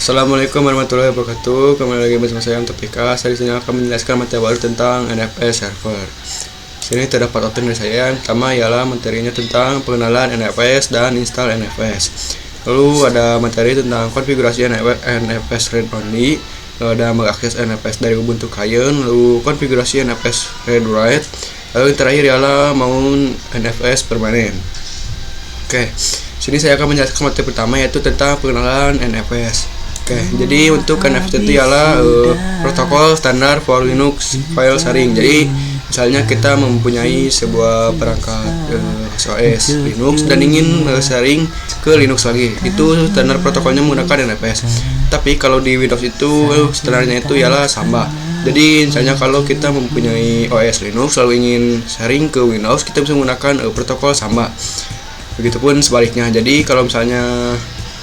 Assalamualaikum warahmatullahi wabarakatuh. Kembali lagi bersama saya Topika. Saya di sini akan menjelaskan materi baru tentang NFS server. Di sini terdapat outline dari saya. Yang pertama ialah materinya tentang pengenalan NFS dan install NFS. Lalu ada materi tentang konfigurasi NFS read only. Lalu ada mengakses NFS dari Ubuntu client. Lalu konfigurasi NFS read write. Lalu yang terakhir ialah mount NFS permanen. Oke, sini saya akan menjelaskan materi pertama yaitu tentang pengenalan NFS. Oke, jadi untuk NFS itu ialah protokol standar for Linux file sharing. Jadi misalnya kita mempunyai sebuah perangkat OS Linux dan ingin sharing ke Linux lagi, itu standar protokolnya menggunakan NFS. Tapi kalau di Windows itu standarnya itu ialah Samba. Jadi misalnya kalau kita mempunyai OS Linux lalu ingin sharing ke Windows, kita bisa menggunakan protokol Samba. Begitupun sebaliknya. Jadi kalau misalnya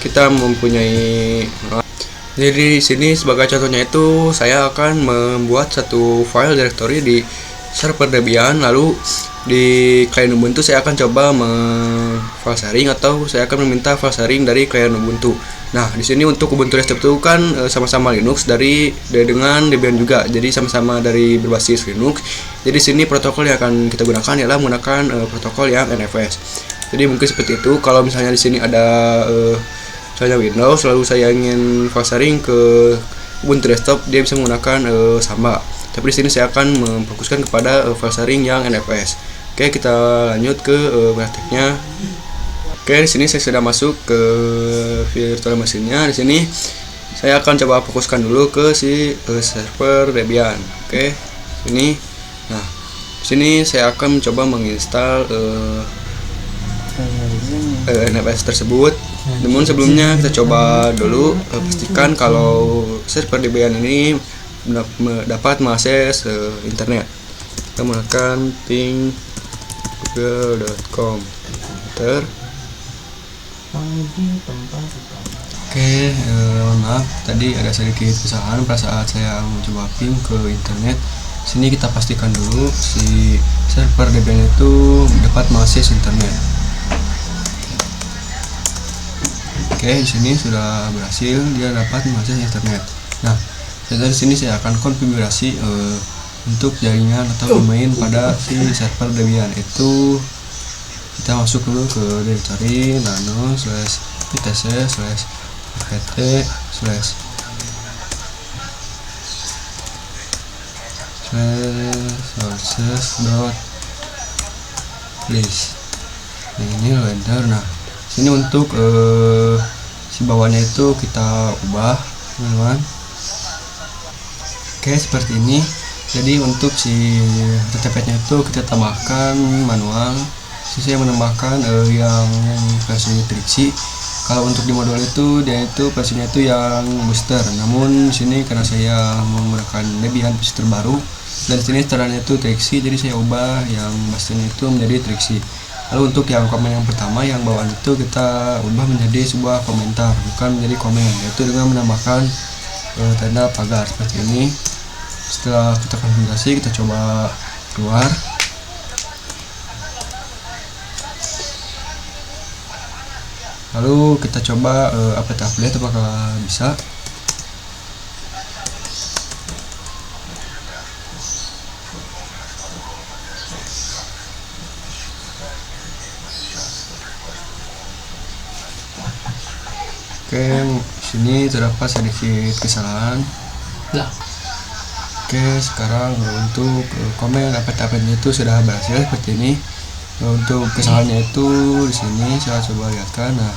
kita mempunyai, jadi di sini sebagai contohnya itu saya akan membuat satu file directory di server Debian, lalu di klien Ubuntu saya akan coba file sharing atau saya akan meminta file sharing dari klien Ubuntu. Nah, di sini untuk Ubuntu desktop itu kan sama-sama Linux dengan Debian juga. Jadi sama-sama dari berbasis Linux. Jadi di sini protokol yang akan kita gunakan ialah menggunakan protokol yang NFS. Jadi mungkin seperti itu. Kalau misalnya di sini ada misalnya Windows lalu saya ingin file sharing ke Ubuntu desktop, dia bisa menggunakan Samba. Tapi di sini saya akan memfokuskan kepada file sharing yang NFS. Oke, kita lanjut ke prakteknya. Oke, di sini saya sudah masuk ke virtual machine-nya. Di sini saya akan coba fokuskan dulu ke si server Debian. Oke, sini. Nah, di sini saya akan mencoba menginstal NFS tersebut. Namun sebelumnya kita coba dulu pastikan kalau server Debian ini dapat mengakses internet. Kita menggunakan ping google.com. Enter. Oke, maaf tadi ada sedikit kesalahan pada saat saya mencoba ping ke internet. Sini kita pastikan dulu si server Debian itu dapat mengakses internet. Oke, di sini sudah berhasil, dia dapat mengakses internet. Nah, dari sini saya akan konfigurasi untuk jaringan atau domain pada si server Debian. Itu kita masuk dulu ke directory nano/etc/sources.list. Ini enter. Nah, sini untuk si bawahnya itu kita ubah, teman-teman. Oke, seperti ini. Jadi untuk si TTP-nya itu kita tambahkan manual. Saya menambahkan yang versi Trixie. Kalau untuk di modul itu dia itu versinya itu yang booster. Namun di sini karena saya menggunakan Debian versi terbaru dan di sini standarnya itu Trixie, jadi saya ubah yang boosternya itu menjadi Trixie. Lalu untuk yang komen yang pertama yang bawaan itu kita ubah menjadi sebuah komentar, bukan menjadi komen, yaitu dengan menambahkan tanda pagar seperti ini. Setelah kita konfigurasi, kita coba keluar. Lalu kita coba update apakah bisa. Oke, sini terdapat sedikit kesalahan. Oke, sekarang untuk komen update-nya itu sudah berhasil seperti ini. Untuk kesalahannya itu di sini saya coba lihatkan. Nah,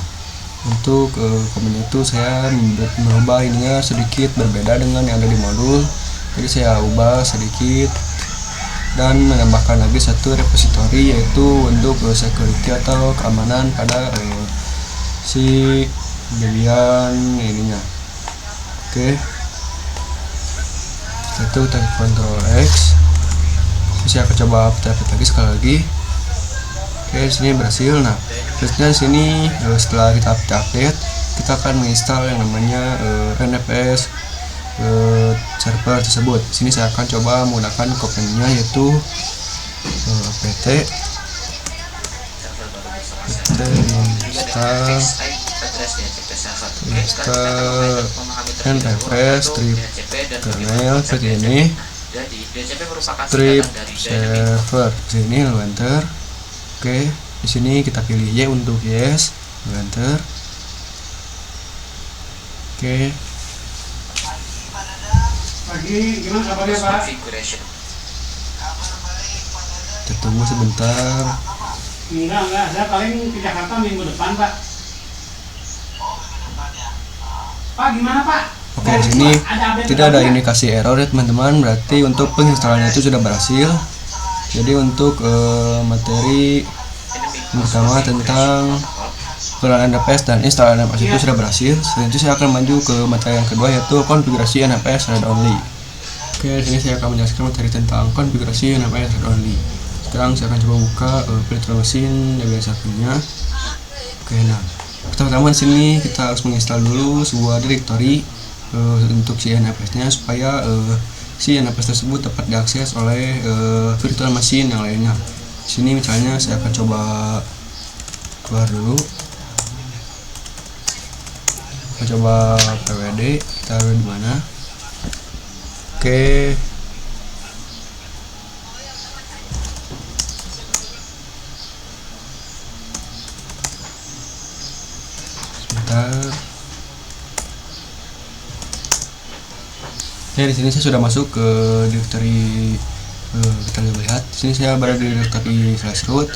untuk komennya itu saya merubah ininya sedikit berbeda dengan yang ada di modul. Jadi saya ubah sedikit dan menambahkan lagi satu repository yaitu untuk security atau keamanan pada si Debian ininya. Oke, setelah itu kita Ctrl X. Saya akan coba update lagi sekali lagi. Oke, di sini berhasil. Nah, terusnya di sini setelah kita update, kita akan menginstal yang namanya NFS server tersebut. Di sini saya akan coba menggunakan command-nya yaitu apt install NFS strip kernel seperti ini, strip server sini, lalu enter. Oke, di sini kita pilih Y untuk yes, lalu enter. Oke. Pagi, gimana kabarnya Pak? Kita tunggu sebentar. Enggak, saya paling ke Jakarta minggu depan Pak. Pak, gimana Pak? Oke, di sini tidak ada indikasi error ya teman-teman, berarti untuk penginstalannya itu sudah berhasil. Jadi untuk materi yang pertama tentang pengenalan NFS dan instalan NFS itu sudah berhasil. Selanjutnya saya akan maju ke materi yang kedua, yaitu konfigurasi NFS read only. Oke, di sini saya akan menjelaskan materi tentang konfigurasi NFS read only. Sekarang saya akan coba buka virtual machine yang biasa punya. Oke, nah pertama-tama di sini kita harus menginstal dulu sebuah directory untuk si NFS-nya supaya si NFS tersebut dapat diakses oleh virtual machine yang lainnya. Di sini misalnya saya akan coba keluar dulu. Kita coba pwd, kita taruh di mana? Oke. Sebentar. Oke, di sini saya sudah masuk ke directory. Kita lihat. Di sini saya berada di directory /root.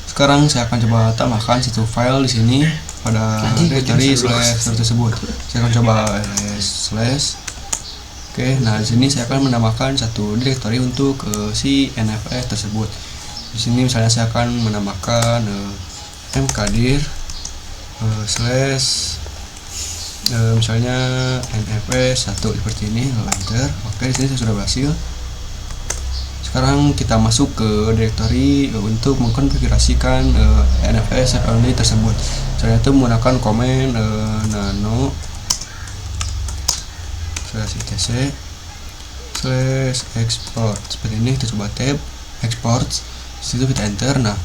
Sekarang saya akan coba tambahkan satu file di sini pada directory /root tersebut. Saya akan coba ls/. Oke, nah di sini saya akan menambahkan satu directory untuk si NFS tersebut. Di sini misalnya saya akan menambahkan mkdir misalnya NFS 1 seperti ini, lalu enter. Oke, di sini saya sudah berhasil. Sekarang kita masuk ke directory untuk mengkonfigurasikan NFS read only tersebut. Saya itu menggunakan komen nano /etc /export seperti ini. Kita coba tab export, situ kita enter. Nah,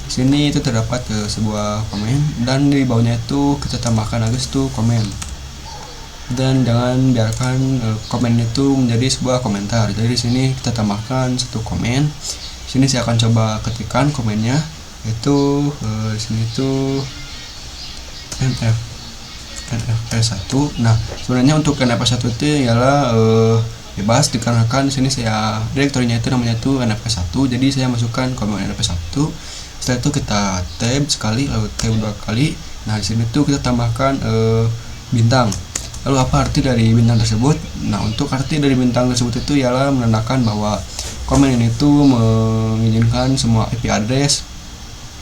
di sini itu terdapat sebuah komen dan di bawahnya itu kita tambahkan lagi satu komen. Dan jangan biarkan komen itu menjadi sebuah komentar. Jadi di sini kita tambahkan satu komen. Di sini saya akan coba ketikkan komennya, yaitu di sini itu NFS1. Nah, sebenarnya untuk NFS1 itu ialah bebas dikarenakan di sini saya direktorinya itu namanya itu NFS1. Jadi saya masukkan komen NFS1. Setelah itu kita tab sekali, lalu tab 2 kali. Nah, di sini tuh kita tambahkan bintang. Lalu apa arti dari bintang tersebut? Nah, untuk arti dari bintang tersebut itu ialah menandakan bahwa komen ini tuh mengizinkan semua IP address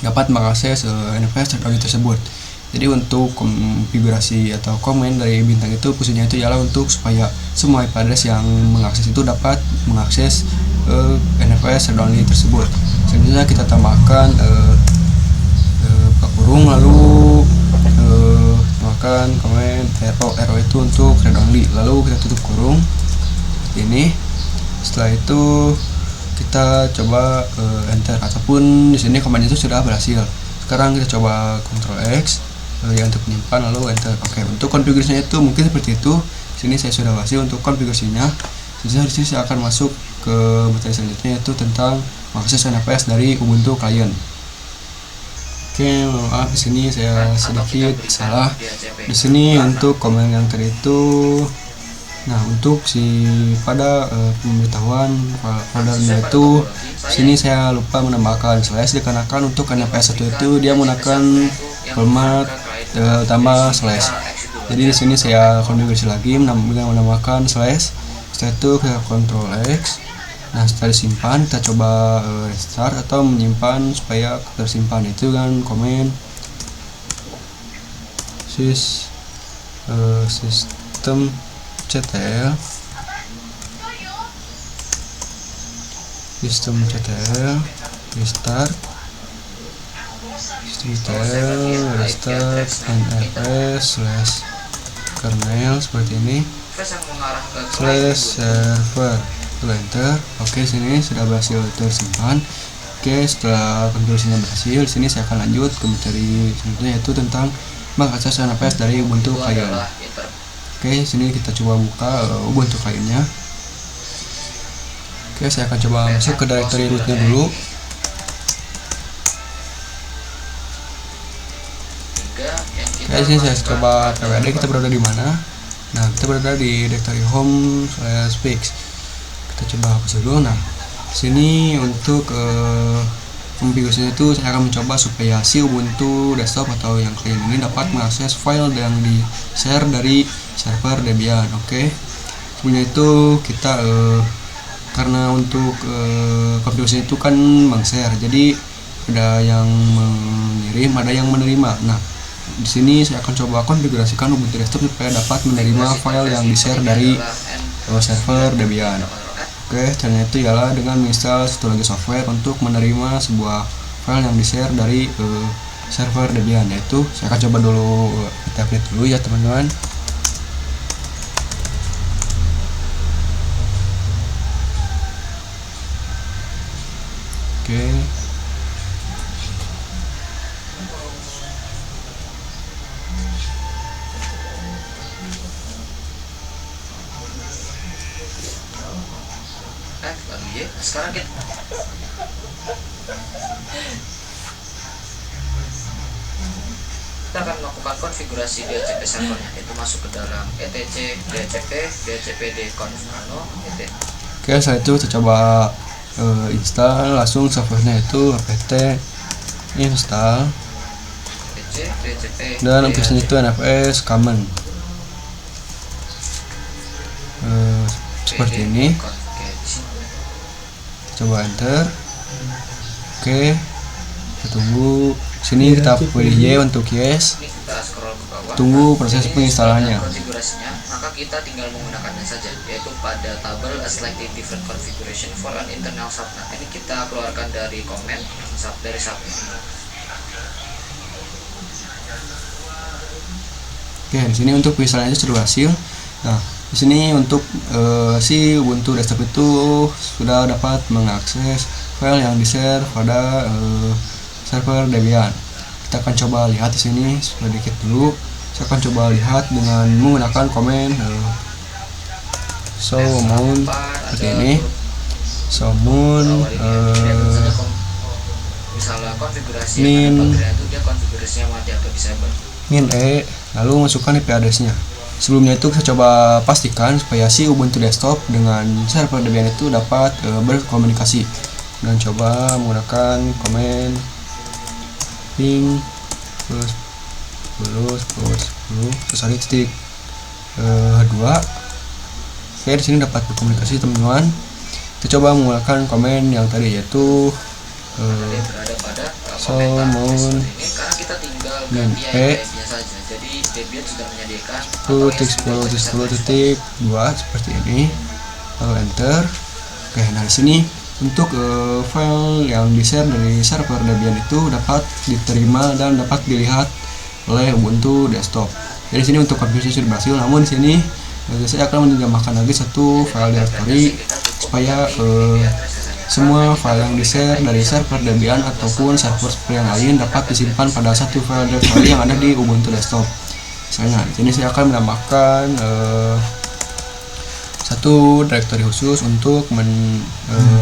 dapat mengakses NFS read only tersebut. Jadi untuk konfigurasi atau komen dari bintang itu fungsinya itu ialah untuk supaya semua IP address yang mengakses itu dapat mengakses NFS read only tersebut. Selanjutnya kita tambahkan buka kurung, lalu tambahkan komen arrow itu untuk read only, lalu kita tutup kurung seperti ini. Setelah itu kita coba enter, ataupun di sini komennya itu sudah berhasil. Sekarang kita coba Ctrl X ya untuk menyimpan, lalu enter. Oke, untuk konfigurasinya itu mungkin seperti itu. Sini saya sudah berhasil untuk konfigurasinya. Jadi di sini saya akan masuk ke materi selanjutnya, yaitu tentang mengakses NFS dari Ubuntu Client. Oke, maaf di sini saya sedikit salah. Di sini untuk komen yang tadi itu, nah untuk si pada pemberitahuan foldernya itu, sini saya lupa menambahkan slash dikarenakan untuk NFS 1 itu dia menggunakan format tambah slash. Jadi di sini saya konfigurasi lagi menambahkan slash. Setelah itu kita Ctrl X. Nah, setelah disimpan kita coba restart atau menyimpan supaya tersimpan. Itu kan komen sistem ctl restart nfs/kernel seperti ini /server, enter. Oke, sini sudah berhasil tersimpan. Oke, setelah konfigurasinya berhasil, sini saya akan lanjut ke materi selanjutnya, yaitu tentang mengakses NFS dari Ubuntu Client. Oke, sini kita coba buka Ubuntu client-nya. Oke, saya akan coba masuk ke directory rootnya dulu. Oke, sini saya coba pwd kita berada di mana. Nah, kita berada di directory home/fix. Kita coba hapus dulu. Nah, sini untuk konfigurasinya itu saya akan mencoba supaya si Ubuntu desktop atau yang client ini dapat mengakses file yang di share dari server Debian. Oke, sebelumnya itu kita karena untuk konfigurasi itu kan meng-share, jadi ada yang mengirim, ada yang menerima. Nah, di sini saya akan coba konfigurasikan Ubuntu desktop supaya dapat menerima file yang di-share dari server Debian. Oke, caranya itu ialah dengan menginstal satu lagi software untuk menerima sebuah file yang di-share dari server Debian, yaitu saya akan coba dulu kita update dulu ya teman-teman. Oke. Sekarang kita akan melakukan konfigurasi DHCP servernya, itu masuk ke dalam etc DHCP dconf nano etc. Oke, setelah itu kita coba install langsung softwarenya, itu apt install dan aplikasinya itu NFS common seperti ini. Coba enter. Oke, kita tunggu. Sini kita pilih Y untuk yes. Tunggu proses penginstalannya. Konfigurasinya, maka kita tinggal menggunakannya saja, yaitu pada tabel a slightly different configuration for an internal subnet. Ini kita keluarkan dari komen dari subnet. Oke, di sini untuk penginstalannya sudah berhasil. Nah, di sini untuk si Ubuntu desktop itu sudah dapat mengakses file yang di-share pada server Debian. Kita akan coba lihat di sini sedikit dulu. Saya akan coba lihat dengan menggunakan komen summon seperti ini. Summon misalnya konfigurasi min itu dia konfigurasinya mati atau disable. Min lalu masukkan IP address-nya. Sebelumnya itu kita coba pastikan supaya si Ubuntu desktop dengan server Debian itu dapat berkomunikasi, dan coba menggunakan komen ping plus titik 2. Oke, di sini dapat berkomunikasi teman-teman. Kita coba menggunakan komen yang tadi, yaitu summon min jadi Debian sudah menyediakan 10.10.10.2 seperti ini, lalu enter. Oke, nah di sini untuk file yang di-share dari server Debian itu dapat diterima dan dapat dilihat oleh Ubuntu desktop. Jadi sini untuk konfigurasi sudah berhasil, namun di sini saya akan menambahkan lagi satu file directory supaya semua file yang di-share dari server Debian ataupun server yang lain dapat disimpan pada satu file directory yang ada di Ubuntu desktop. Misalnya di sini saya akan menambahkan satu directory khusus untuk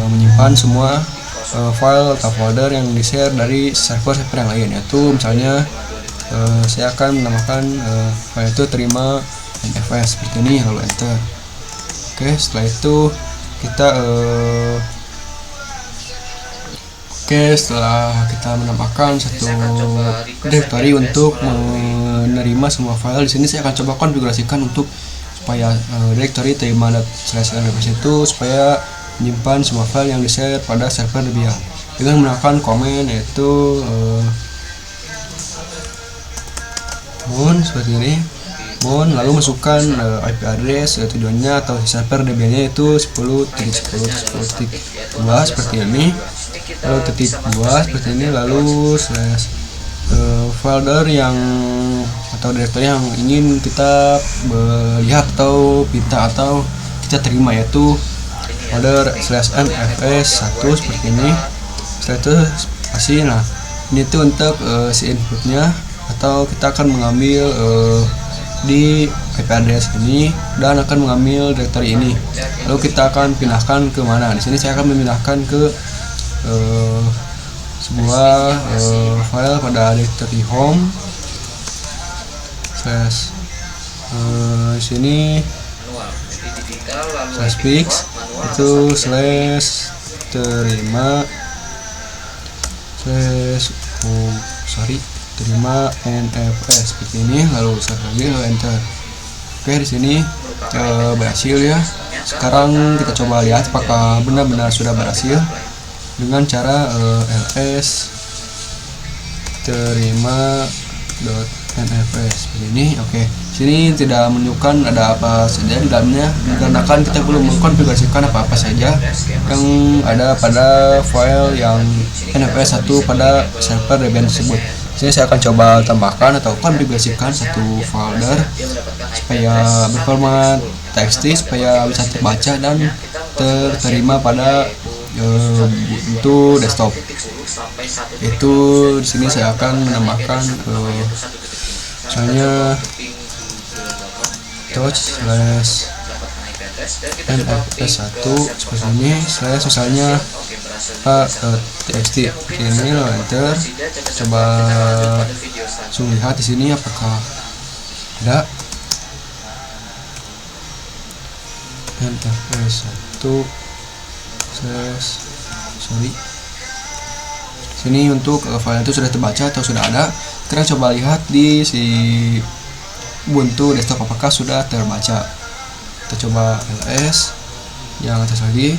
menyimpan semua file atau folder yang di-share dari server-server yang lain, yaitu misalnya saya akan menambahkan file itu terima NFS seperti ini, lalu enter. Oke, setelah itu kita setelah kita menambahkan satu directory untuk menerima semua file, di sini saya akan coba konfigurasikan untuk supaya directory terima.nfs itu supaya menyimpan semua file yang di-share pada server Debian dengan menggunakan komen, yaitu mon seperti ini, mon, lalu masukkan IP address tujuannya atau server Debian-nya itu 10.10.10.2 seperti ini, lalu titik 2 seperti ini, lalu slash folder yang atau directory yang ingin kita lihat atau pinta atau kita terima, yaitu folder /mfs1 seperti ini. Setelah itu spasi. Nah, ini tuh untuk si inputnya, atau kita akan mengambil di IP address ini dan akan mengambil directory ini. Lalu kita akan pindahkan ke mana? Di sini saya akan memindahkan ke sebuah file pada directory home slash di sini slash fix itu slash terima slash terima NFS seperti ini, lalu start lagi, lalu enter. Oke, di sini berhasil ya. Sekarang kita coba lihat apakah benar-benar sudah berhasil dengan cara ls terima .nfs seperti ini. Oke, sini tidak menunjukkan ada apa saja di dalamnya dikarenakan kita belum mengkonfigurasikan apa-apa saja yang ada pada file yang nfs 1 pada server Debian tersebut. Sini saya akan coba tambahkan atau konfigurasikan satu folder supaya berformat txt supaya bisa terbaca dan terterima pada untuk desktop. Itu di sini saya akan menambahkan misalnya touch slash nfs 1 seperti ini slash misalnya txt ini, lalu enter. Coba langsung lihat di sini apakah ada nfs 1 slash sini untuk file itu sudah terbaca atau sudah ada. Kita coba lihat di si Ubuntu desktop apakah sudah terbaca. Kita coba ls yang atas lagi.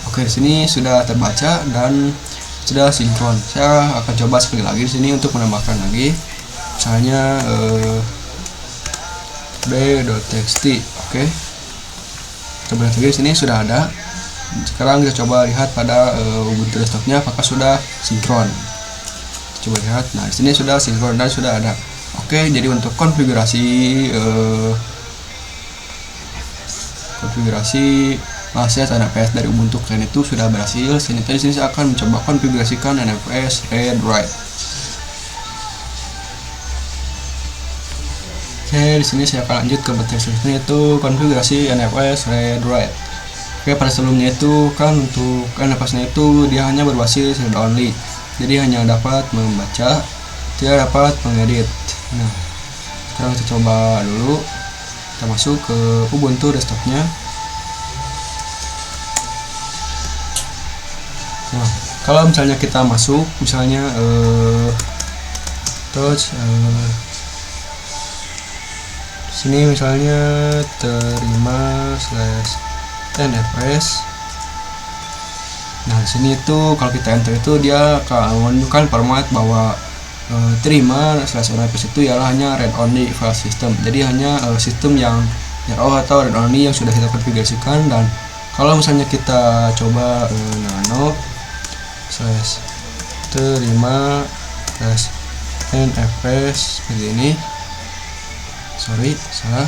Oke, di sini sudah terbaca dan sudah sinkron. Saya akan coba sekali lagi di sini untuk menambahkan lagi. Misalnya b.txt. Oke. Coba lihat lagi di sini sudah ada. Sekarang kita coba lihat pada Ubuntu desktopnya apakah sudah sinkron. Coba lihat. Nah, di sini sudah sinkron dan sudah ada. Oke, jadi untuk konfigurasi akses NFS dari Ubuntu client itu sudah berhasil. Sini saya akan mencoba konfigurasikan NFS read write. Oke, di sini saya akan lanjut ke bagian selanjutnya yaitu konfigurasi NFS read write. Oke, pada sebelumnya itu kan untuk NFS-nya itu dia hanya berbasis read only. Jadi hanya dapat membaca, tidak dapat mengedit. Nah, sekarang kita coba dulu. Kita masuk ke Ubuntu desktopnya. Nah, kalau misalnya kita masuk, misalnya touch sini misalnya terima slash nfs. Nah, di sini itu kalau kita enter itu dia akan menunjukkan format bahwa terima slash nfs itu ialah hanya read only file system. Jadi hanya sistem yang RAW atau read only yang sudah kita konfigurasikan. Dan kalau misalnya kita coba nano slash terima slash nfs seperti ini, salah.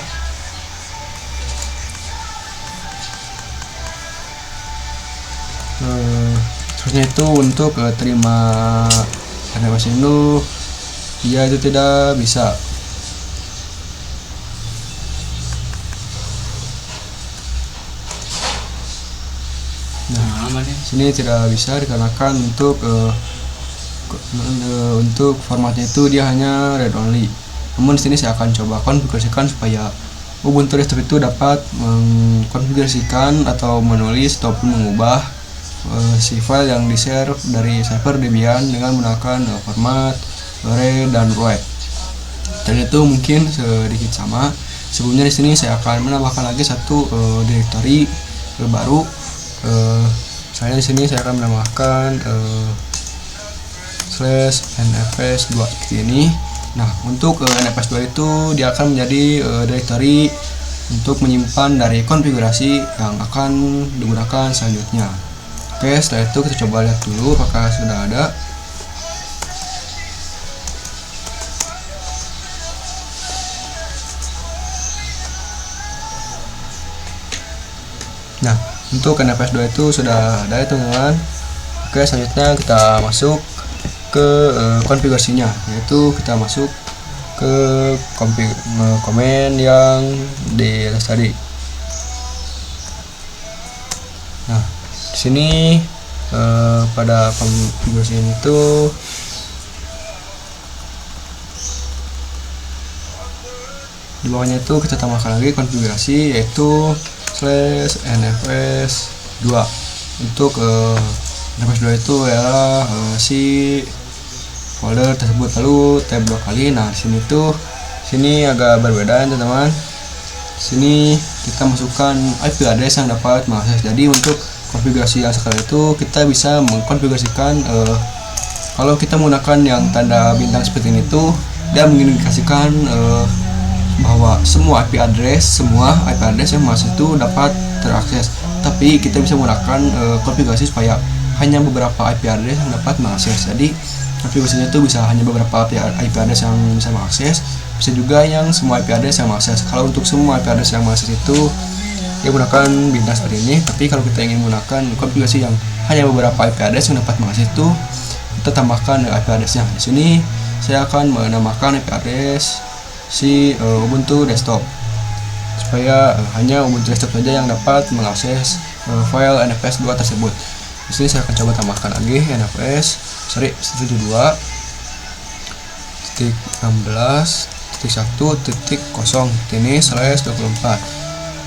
Terusnya itu untuk terima nfs itu dia itu tidak bisa. Nah, sini tidak bisa dikarenakan untuk formatnya itu dia hanya read only. Namun di sini saya akan coba konfigurasikan supaya Ubuntu desktop itu dapat mengkonfigurasikan atau menulis ataupun mengubah si file yang di-share dari server Debian dengan menggunakan format read dan write. Dan itu mungkin sedikit sama. Sebelumnya di sini saya akan menambahkan lagi satu directory baru. Saya di sini saya akan menambahkan slash nfs 2 seperti ini. Nah, untuk nfs 2 itu dia akan menjadi directory untuk menyimpan dari konfigurasi yang akan digunakan selanjutnya. Oke, setelah itu kita coba lihat dulu apakah sudah ada. Nah, untuk NFS 2 itu sudah ada ya teman-teman. Oke, selanjutnya kita masuk ke konfigurasinya, yaitu kita masuk ke komen yang di atas tadi. Nah, di sini pada konfigurasi ini tuh di bawahnya itu kita tambahkan lagi konfigurasi, yaitu /nfs2. Untuk nfs2 itu ya si folder tersebut, lalu tab 2 kali. Nah, sini agak berbeda teman-teman. Sini kita masukkan IP address yang dapat mengakses. Jadi untuk konfigurasi yang sekarang itu kita bisa mengkonfigurasikan kalau kita menggunakan yang tanda bintang seperti ini tuh, dia mengindikasikan bahwa semua IP address yang masuk itu dapat terakses. Tapi kita bisa menggunakan konfigurasi supaya hanya beberapa IP address yang dapat mengakses. Jadi konfigurasinya itu bisa hanya beberapa IP address yang bisa mengakses, bisa juga yang semua IP address yang mengakses. Kalau untuk semua IP address yang mengakses itu dia menggunakan bintang seperti ini. Tapi kalau kita ingin menggunakan konfigurasi yang hanya beberapa IP address yang dapat mengakses itu, kita tambahkan IP addressnya. Di sini saya akan menambahkan IP address si Ubuntu desktop supaya hanya Ubuntu desktop saja yang dapat mengakses file nfs2 tersebut. Di sini saya akan coba tambahkan lagi nfs 72.16.1.0 ini /24.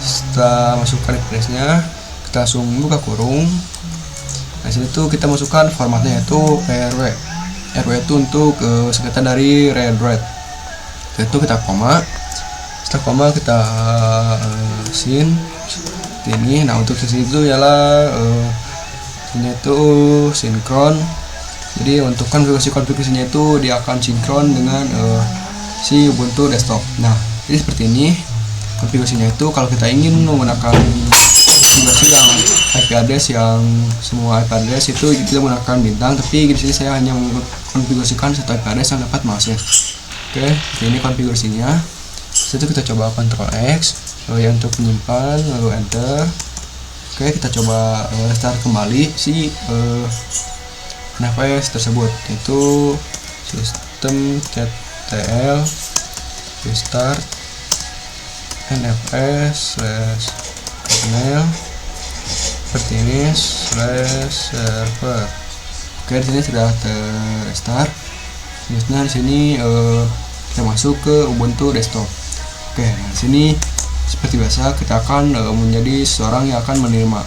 Setelah masukkan addressnya, kita langsung buka kurung. Nah, sini tuh kita masukkan formatnya yaitu rw. Rw itu untuk singkatan dari read. Itu kita koma. Setelah koma kita sin ini. Nah, untuk sini itu ialah ini itu sinkron. Jadi untuk konfigurasinya itu dia akan sinkron dengan si Ubuntu desktop. Nah, jadi seperti ini konfigurasinya itu. Kalau kita ingin menggunakan konfigurasi yang IP address yang semua IP address itu kita menggunakan bintang, tapi di sini saya hanya mengkonfigurasikan satu IP address yang dapat mengakses. Oke, ini konfigurasinya. Setelah itu kita coba Ctrl X yang untuk menyimpan, lalu enter. Oke, kita coba restart kembali si nfs tersebut, yaitu system.ctl restart nfs/kernel seperti ini /server. Oke, di sini sudah terrestart. Selanjutnya di sini kita masuk ke Ubuntu desktop. Oke, nah di sini seperti biasa kita akan menjadi seorang yang akan menerima.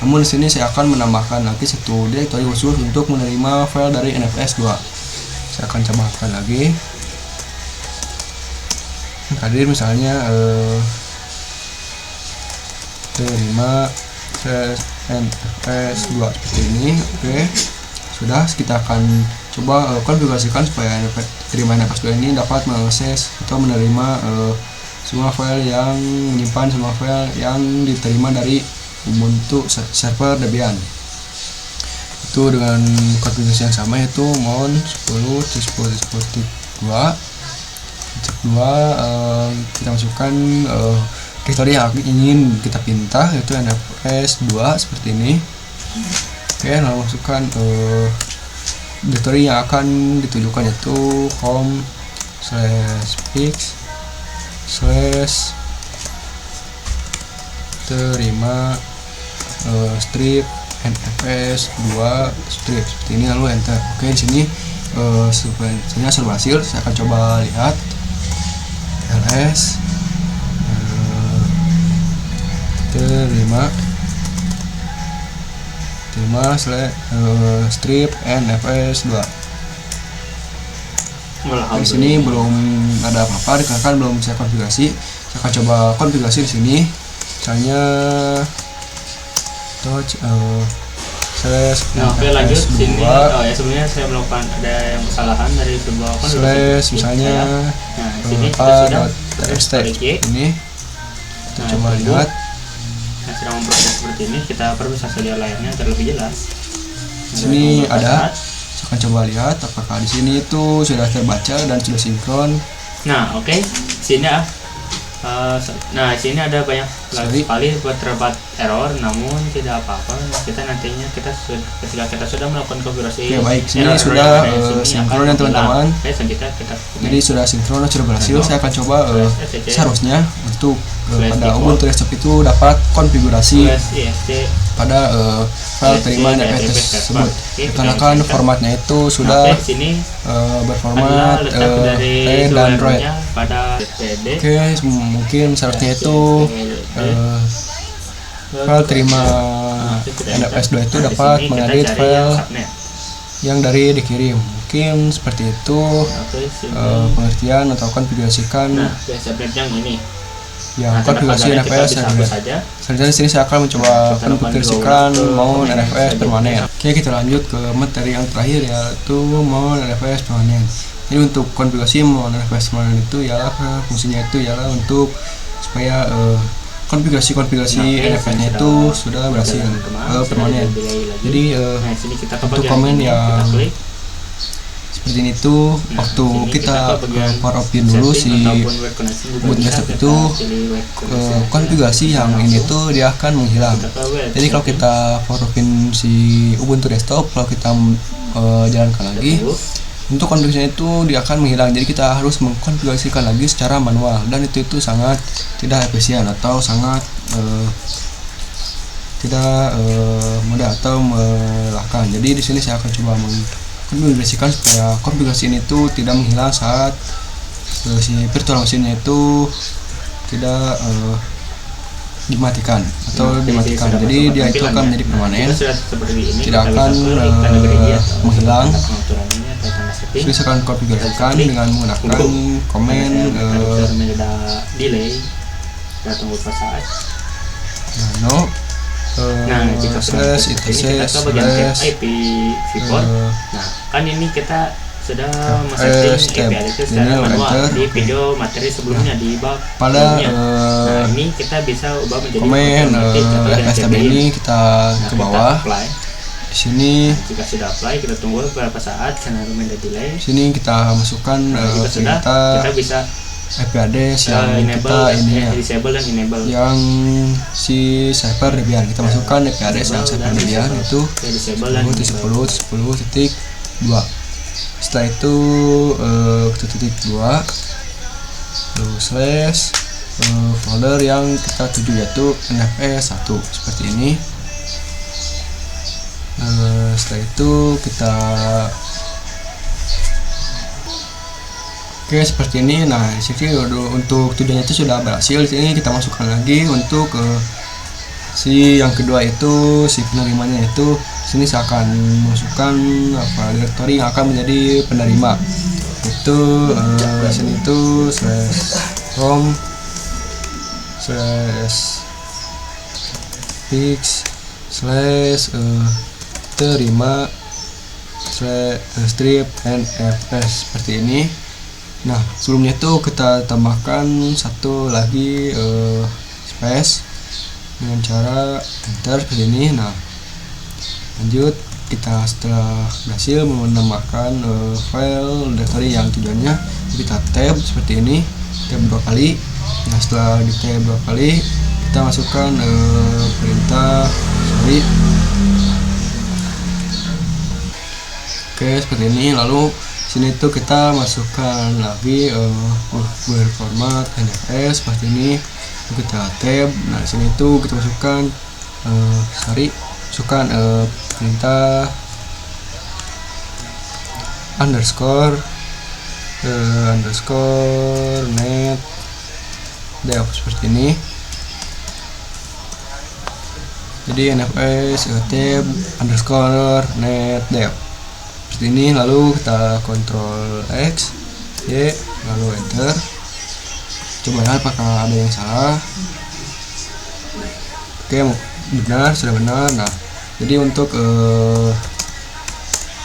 Namun di sini saya akan menambahkan lagi satu direktori khusus untuk menerima file dari nfs2. Saya akan tambahkan lagi. Hadir misalnya terima nfs2 seperti ini. Oke, sudah. Kita akan coba konfigurasikan supaya terima nfs2 ini dapat mengakses atau menerima semua file yang menyimpan semua file yang diterima dari Ubuntu server Debian. Itu dengan konfigurasi yang sama, yaitu mount 10.10.2 kita masukkan direktori yang ingin kita pindah, yaitu nfs2 seperti ini. Oke, lalu masukkan direktori yang akan ditujukan, yaitu home/fix/ terima strip nfs2 strip seperti ini, lalu enter. Oke, di sini sebenarnya sudah berhasil. Saya akan coba lihat ls terima strip nfs2. Di sini belum ada apa-apa dikarenakan belum saya konfigurasi. Saya akan coba konfigurasi di sini. Misalnya oke, lanjut sini. Ya, sebenarnya saya melakukan ada yang kesalahan dari sebuah konfigurasi. Misalnya sini kita sudah ini. Kita coba lihat. Nah, sedang memproses seperti ini. Kita perlu saja layarnya terlebih jelas. Sini ada. Saya akan coba lihat apakah di sini itu sudah terbaca dan sudah sinkron. Nah, oke. Sini Nah, sini ada banyak Sorry. sekali terdapat error, namun tidak apa-apa. Ketika kita sudah melakukan konfigurasi, Oke, baik. Sini error sudah, yang ada di sini sinkron akan ya, teman-teman. hilang. Oke, selanjutnya kita Jadi sudah sinkron, sudah berhasil. Saya akan coba seharusnya untuk pada Ubuntu desktop itu dapat konfigurasi .ist pada file terima NFS tersebut. Dikarenakan formatnya itu sudah sini berformat letak dari pen dan roid. drivernya pada DPD. Oke, mungkin syaratnya itu file terima NFS 2 itu dapat mengedit file yang dari dikirim. Mungkin seperti itu pengertian atau konfigurasikan Nah, subnet yang ini. yang konfigurasi NFS saja. Selanjutnya di sini saya akan mencoba konfigurasikan mount NFS permanen. Oke, kita lanjut ke materi yang terakhir, yaitu mount NFS permanen. Jadi untuk konfigurasi mount NFS permanen itu ialah fungsinya itu ialah untuk supaya konfigurasi NFS-nya itu sudah berhasil permanen. Jadi untuk komen yang seperti ini tuh waktu kita power off-in dulu si Ubuntu desktop itu konfigurasi yang ini tuh dia akan menghilang. Jadi kalau kita power off-in si Ubuntu desktop, kalau kita jalankan lagi, untuk konfigurasinya itu dia akan menghilang. Jadi kita harus mengkonfigurasikan lagi secara manual, dan itu sangat tidak efisien atau sangat tidak mudah atau melelahkan. Jadi di sini saya akan coba konfigurasikan supaya konfigurasi ini tuh tidak menghilang saat si virtual machine-nya itu tidak dimatikan atau dimatikan. Jadi dia itu akan menjadi permanen, tidak akan menghilang. Jadi saya akan konfigurasikan dengan menggunakan komen delay dan tunggu saat. Nano jika slash kita ke bagian IP port. Nah, kan ini kita sudah men-setting IP address secara manual di video materi sebelumnya di bab pada nah, ini kita bisa ubah menjadi komen FSTB ini kita ke bawah. Di sini jika sudah apply, kita tunggu beberapa saat karena ada delay. Di sini kita masukkan kita bisa IP address yang kita ini ya, disable dan enable yang si Cyber Debian. Kita masukkan IP address yang Cyber Debian itu 10.10.10.2. Setelah itu titik 2 lalu slash folder yang kita tuju yaitu NFS 1 seperti ini. Setelah itu kita oke seperti ini. Nah di sini untuk tujuannya itu sudah berhasil. Di sini kita masukkan lagi untuk si yang kedua itu si penerimanya itu. Sini saya akan masukkan direktori yang akan menjadi penerima itu sini itu /home /fix /terima strip nfs seperti ini. Nah sebelumnya itu kita tambahkan satu lagi space dengan cara enter seperti ini. Nah lanjut kita setelah berhasil menambahkan file directory yang tujuannya kita tab seperti ini, tab 2 kali. Nah setelah di tab 2 kali kita masukkan perintah oke seperti ini. Lalu sini tuh kita masukkan lagi berformat NFS seperti ini, kita tab. Nah sini tuh kita masukkan masukkan perintah underscore net dev seperti ini. Jadi NFS tab underscore net dev seperti ini. Lalu kita Ctrl X Y lalu enter. Coba ya apakah ada yang salah. Oke benar, sudah benar. Nah jadi untuk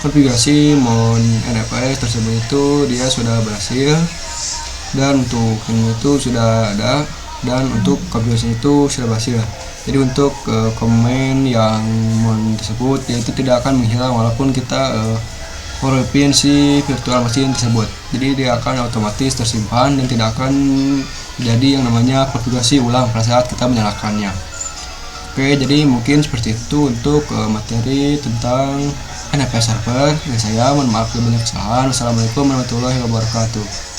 konfigurasi mount NFS tersebut itu dia sudah berhasil, dan untuk ini itu sudah ada, dan untuk konfigurasi itu sudah berhasil. Jadi untuk komen yang mount tersebut yaitu tidak akan menghilang walaupun kita pin si virtual machine tersebut. Jadi dia akan otomatis tersimpan dan tidak akan jadi yang namanya konfigurasi ulang pada saat kita menyalakannya. Oke, jadi mungkin seperti itu untuk materi tentang NFS server. Dari saya mohon maaf banyak kesalahan. Wassalamualaikum warahmatullahi wabarakatuh.